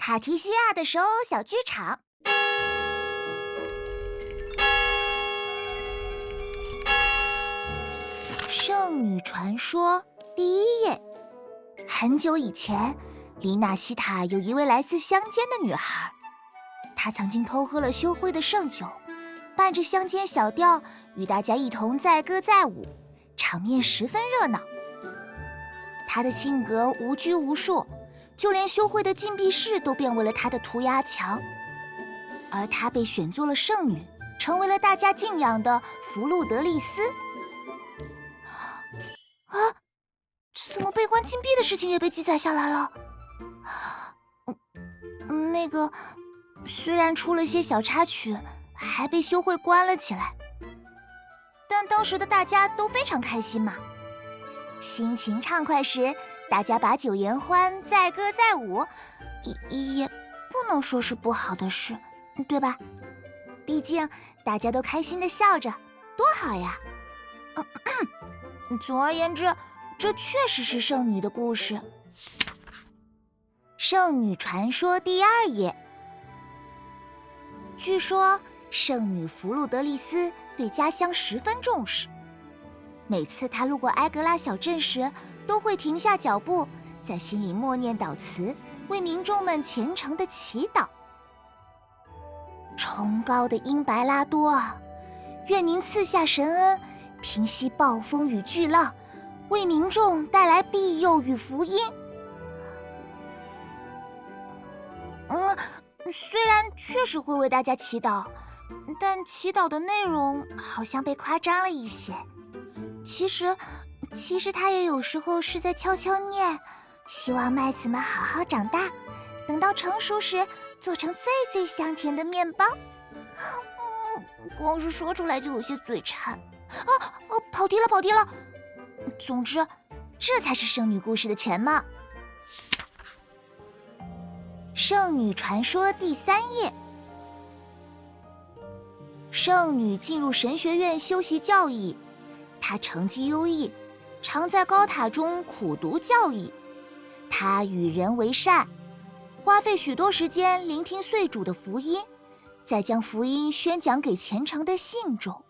卡提西亚的手偶小剧场。圣女传说第一页。很久以前，里纳西塔有一位来自乡间的女孩，她曾经偷喝了修会的圣酒，伴着乡间小调与大家一同载歌载舞，场面十分热闹。她的性格无拘无束，就连修会的禁闭室都变为了她的涂鸦墙，而她被选做了圣女，成为了大家敬仰的弗路德丽斯。怎么被关禁闭的事情也被记载下来了？那个，虽然出了些小插曲，还被修会关了起来，但当时的大家都非常开心嘛。心情畅快时，大家把酒言欢，载歌载舞，也不能说是不好的事，对吧？毕竟大家都开心地笑着，多好呀！总而言之，这确实是圣女的故事。圣女传说第二页。据说圣女弗路德丽斯对家乡十分重视，每次她路过埃格拉小镇时，都会停下脚步，在心里默念祷词，为民众们虔诚的祈祷。崇高的英白拉多啊，愿您赐下神恩，平息暴风与巨浪，为民众带来庇佑与福音。虽然确实会为大家祈祷，但祈祷的内容好像被夸张了一些。其实他也有时候是在悄悄念，希望麦子们好好长大，等到成熟时做成最最香甜的面包。光是说出来就有些嘴馋。跑题了。总之，这才是圣女故事的全貌。圣女传说第三页。圣女进入神学院修习教义，她成绩优异，常在高塔中苦读教义。她与人为善，花费许多时间聆听岁主的福音，再将福音宣讲给虔诚的信众。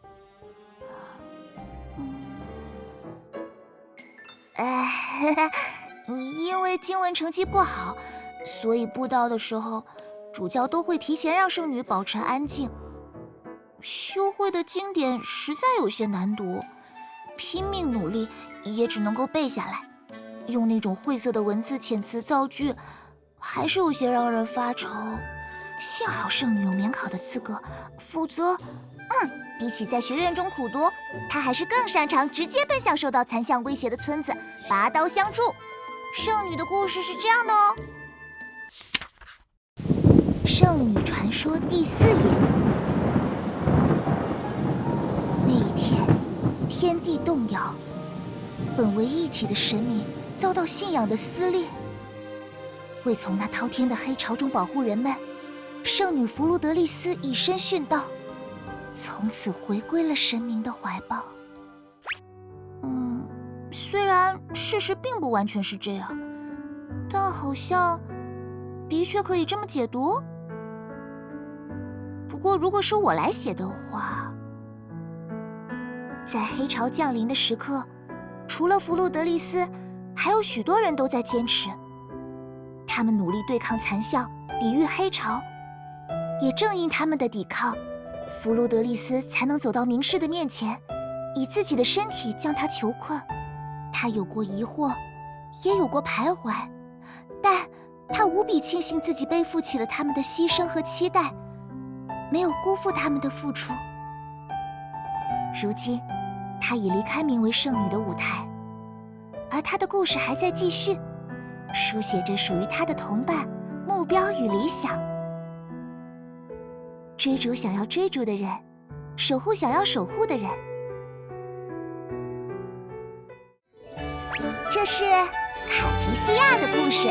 因为经文成绩不好，所以布道的时候，主教都会提前让圣女保持安静。修会的经典实在有些难读，拼命努力也只能够背下来，用那种晦涩的文字遣词造句，还是有些让人发愁。幸好圣女有免考的资格，否则比起在学院中苦读，她还是更擅长直接奔向受到残像威胁的村子，拔刀相助。圣女的故事是这样的哦。圣女传说第四页。那一天，天地动摇，本为一体的神明遭到信仰的撕裂。为从那滔天的黑潮中保护人们，圣女弗路德丽斯以身殉道，从此回归了神明的怀抱。虽然事实并不完全是这样，但好像的确可以这么解读。不过如果是我来写的话，在黑潮降临的时刻，除了弗路德丽斯，还有许多人都在坚持。他们努力对抗残像，抵御黑潮。也正因他们的抵抗，弗路德丽斯才能走到明士的面前，以自己的身体将他囚困。他有过疑惑，也有过徘徊，但他无比庆幸自己背负起了他们的牺牲和期待，没有辜负他们的付出。如今他已离开名为圣女的舞台，而他的故事还在继续，书写着属于他的同伴、目标与理想。追逐想要追逐的人，守护想要守护的人。这是卡提西亚的故事。